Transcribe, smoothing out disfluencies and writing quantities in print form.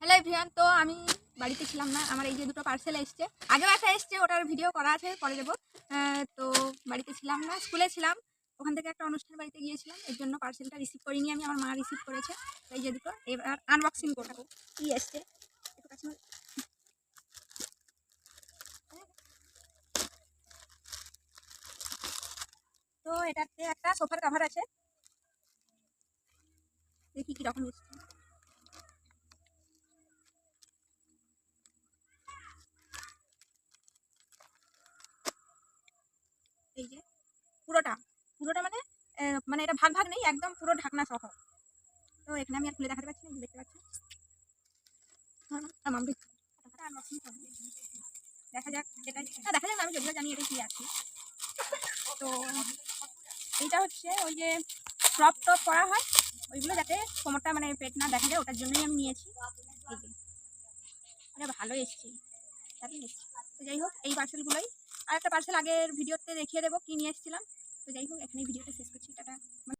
Hello everyone, তো আমি বাড়িতে ছিলাম না। আমার এই যে দুটো পার্সেল এসছে, আগেও একটা এসছে, ওটার ভিডিও করা আছে, পরে দেবো। তো বাড়িতে ছিলাম না, স্কুলে ছিলাম। ওখান থেকে একটা অনুষ্ঠান বাড়িতে গিয়েছিলাম, এর জন্য পার্সেলটা রিসিভ করিনি আমি, আমার মা রিসিভ করেছে। এই যে দুটো, এবার আনবক্সিং করবো কি এসছে। একটু কাছে নাও। তো এটাতে একটা সোফার কভার আছে, দেখি কিরকম এসছে। এই যে পুরোটা পুরোটা মানে মানে এটা ভাগ ভাগ নেই, একদম পুরো ঢাকনা সহ। তো এখানে আমি আর খুলে দেখাতে পারছি না, এই যে দেখতে পাচ্ছি। আনবক্সিং করবো, দেখা যাক। এটা দেখা যাক, আমি যদিও জানি এটা কি আছে। তো এইটা হচ্ছে ওই যে ক্রপ টপ করা হয়, ওইগুলো যাতে কোমরটা মানে পেট না দেখা যায়, ওটার জন্যই আমি নিয়েছি। এই যে এটা ভালো এসছে, দারুণ এসছে। তো যাই হোক, এই পার্সেলগুলোই। আর একটা পার্সেল আগের ভিডিওতে দেখিয়ে দেবো কি নিয়ে এসেছিলাম। তো যাই হোক, এখানে ভিডিওটা শেষ করছি, টাটা।